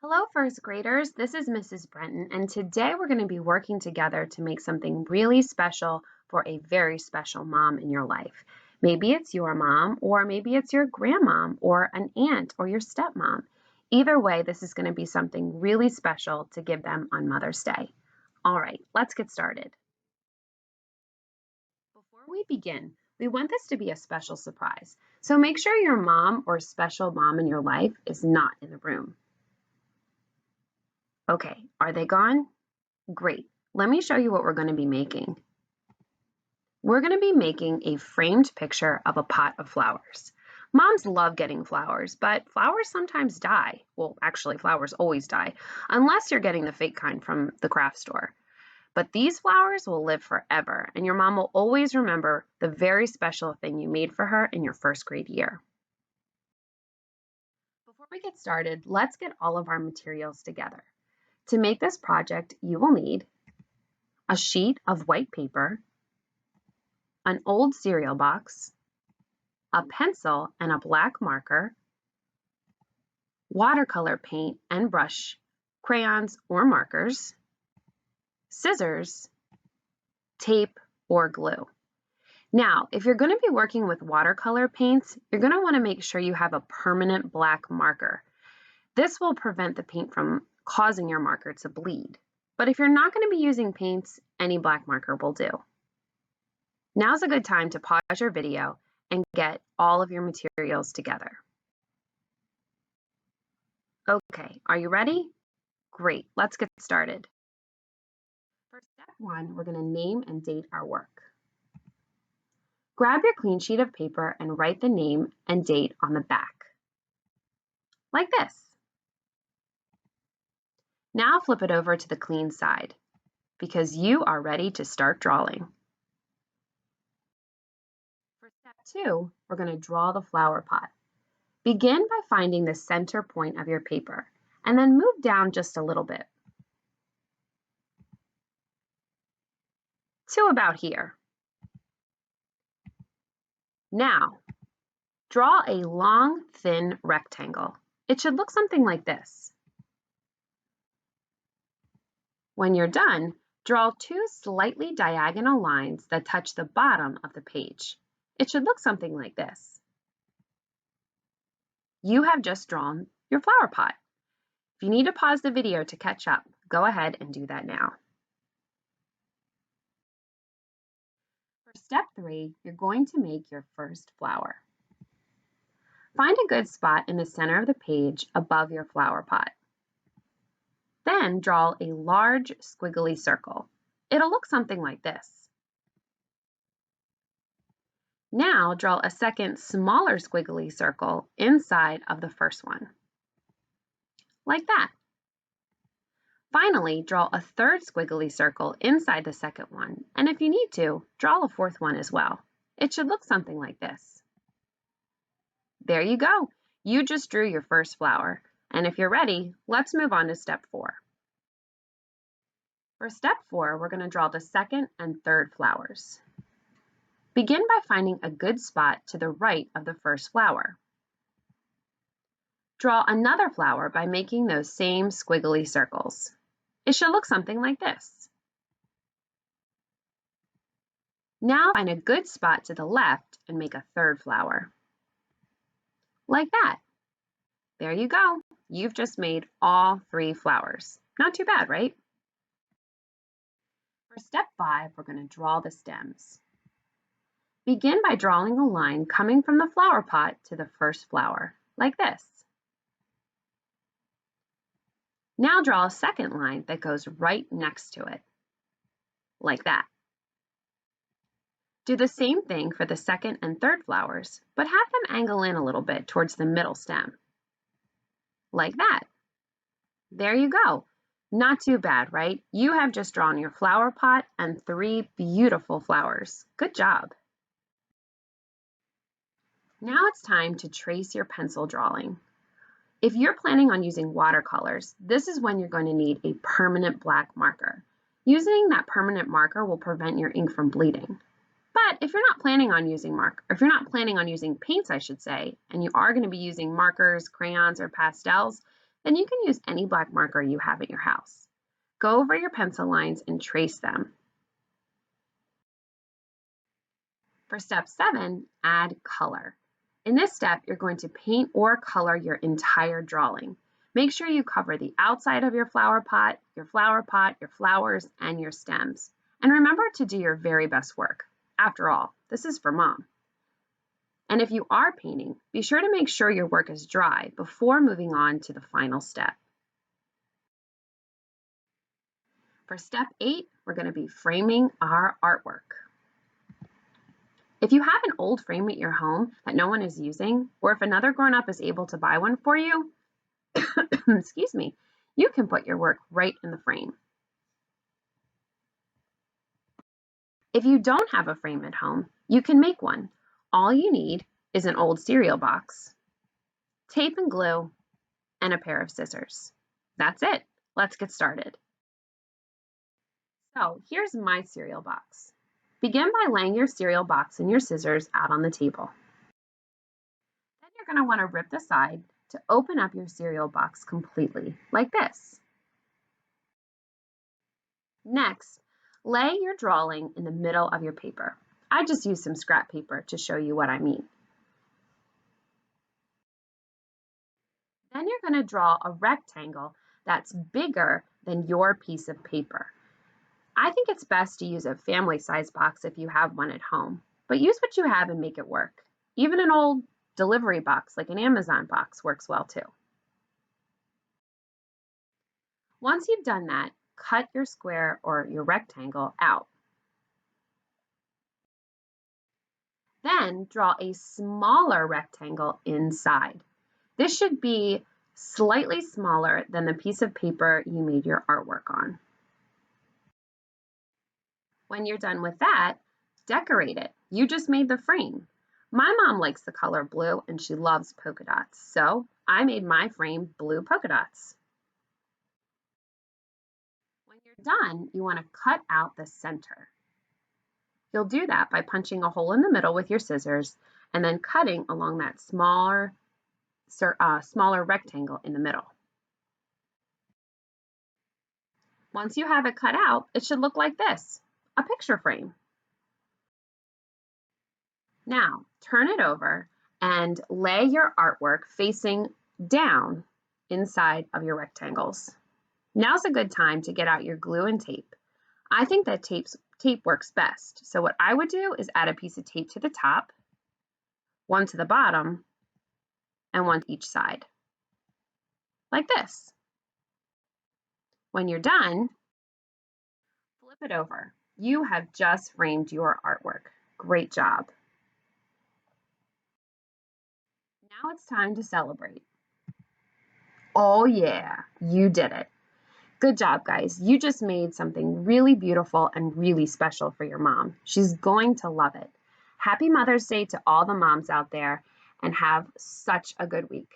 Hello, first graders. This is Mrs. Brenton, and today we're going to be working together to make something really special for a very special mom in your life. Maybe it's your mom, or maybe it's your grandmom, or an aunt, or your stepmom. Either way, this is going to be something really special to give them on Mother's Day. All right, let's get started. Before we begin, we want this to be a special surprise, so make sure your mom or special mom in your life is not in the room. Okay, are they gone? Great. Let me show you what we're going to be making. We're going to be making a framed picture of a pot of flowers. Moms love getting flowers, but flowers sometimes die. Well, actually, flowers always die, unless you're getting the fake kind from the craft store. But these flowers will live forever, and your mom will always remember the very special thing you made for her in your first grade year. Before we get started, let's get all of our materials together. To make this project, you will need a sheet of white paper, an old cereal box, a pencil and a black marker, watercolor paint and brush, crayons or markers, scissors, tape, or glue. Now, if you're going to be working with watercolor paints, you're going to want to make sure you have a permanent black marker. This will prevent the paint from causing your marker to bleed. But if you're not going to be using paints, any black marker will do. Now's a good time to pause your video and get all of your materials together. Okay, are you ready? Great, let's get started. For step one, we're going to name and date our work. Grab your clean sheet of paper and write the name and date on the back, like this. Now flip it over to the clean side, because you are ready to start drawing. For step two, we're going to draw the flower pot. Begin by finding the center point of your paper, and then move down just a little bit to about here. Now, draw a long, thin rectangle. It should look something like this. When you're done, draw two slightly diagonal lines that touch the bottom of the page. It should look something like this. You have just drawn your flower pot. If you need to pause the video to catch up, go ahead and do that now. For step three, you're going to make your first flower. Find a good spot in the center of the page above your flower pot. Then draw a large squiggly circle. It'll look something like this. Now draw a second smaller squiggly circle inside of the first one, like that. Finally, draw a third squiggly circle inside the second one, and if you need to, draw a fourth one as well. It should look something like this. There you go. You just drew your first flower. And if you're ready, let's move on to step four. For step four, we're going to draw the second and third flowers. Begin by finding a good spot to the right of the first flower. Draw another flower by making those same squiggly circles. It should look something like this. Now find a good spot to the left and make a third flower. Like that. There you go. You've just made all three flowers. Not too bad, right? For step five, we're going to draw the stems. Begin by drawing a line coming from the flower pot to the first flower, like this. Now draw a second line that goes right next to it, like that. Do the same thing for the second and third flowers, but have them angle in a little bit towards the middle stem, like that. There you go. Not too bad, right? You have just drawn your flower pot and three beautiful flowers. Good job. Now it's time to trace your pencil drawing. If you're planning on using watercolors, this is when you're going to need a permanent black marker. Using that permanent marker will prevent your ink from bleeding. But if you're not planning on using paints, I should say, and you are going to be using markers, crayons, or pastels, then you can use any black marker you have at your house. Go over your pencil lines and trace them. For step 7, add color. In this step, you're going to paint or color your entire drawing. Make sure you cover the outside of your flower pot, your flowers, and your stems. And remember to do your very best work. After all, this is for Mom. And if you are painting, be sure to make sure your work is dry before moving on to the final step. For step 8, we're going to be framing our artwork. If you have an old frame at your home that no one is using, or if another grown-up is able to buy one for you, excuse me, you can put your work right in the frame. If you don't have a frame at home, you can make one. All you need is an old cereal box, tape and glue, and a pair of scissors. That's it. Let's get started. So here's my cereal box. Begin by laying your cereal box and your scissors out on the table. Then you're going to want to rip the side to open up your cereal box completely, like this. Next, lay your drawing in the middle of your paper. I just used some scrap paper to show you what I mean. Then you're going to draw a rectangle that's bigger than your piece of paper. I think it's best to use a family size box if you have one at home, but use what you have and make it work. Even an old delivery box like an Amazon box works well too. Once you've done that, cut your square or your rectangle out. Then draw a smaller rectangle inside. This should be slightly smaller than the piece of paper you made your artwork on. When you're done with that, decorate it. You just made the frame. My mom likes the color blue and she loves polka dots, so I made my frame blue polka dots. When you're done, you want to cut out the center. You'll do that by punching a hole in the middle with your scissors and then cutting along that smaller rectangle in the middle. Once you have it cut out, it should look like this, a picture frame. Now, turn it over and lay your artwork facing down inside of your rectangles. Now's a good time to get out your glue and tape. I think that tape works best. So what I would do is add a piece of tape to the top, one to the bottom, and one to each side, like this. When you're done, flip it over. You have just framed your artwork. Great job. Now it's time to celebrate. Oh yeah, you did it. Good job, guys. You just made something really beautiful and really special for your mom. She's going to love it. Happy Mother's Day to all the moms out there, and have such a good week.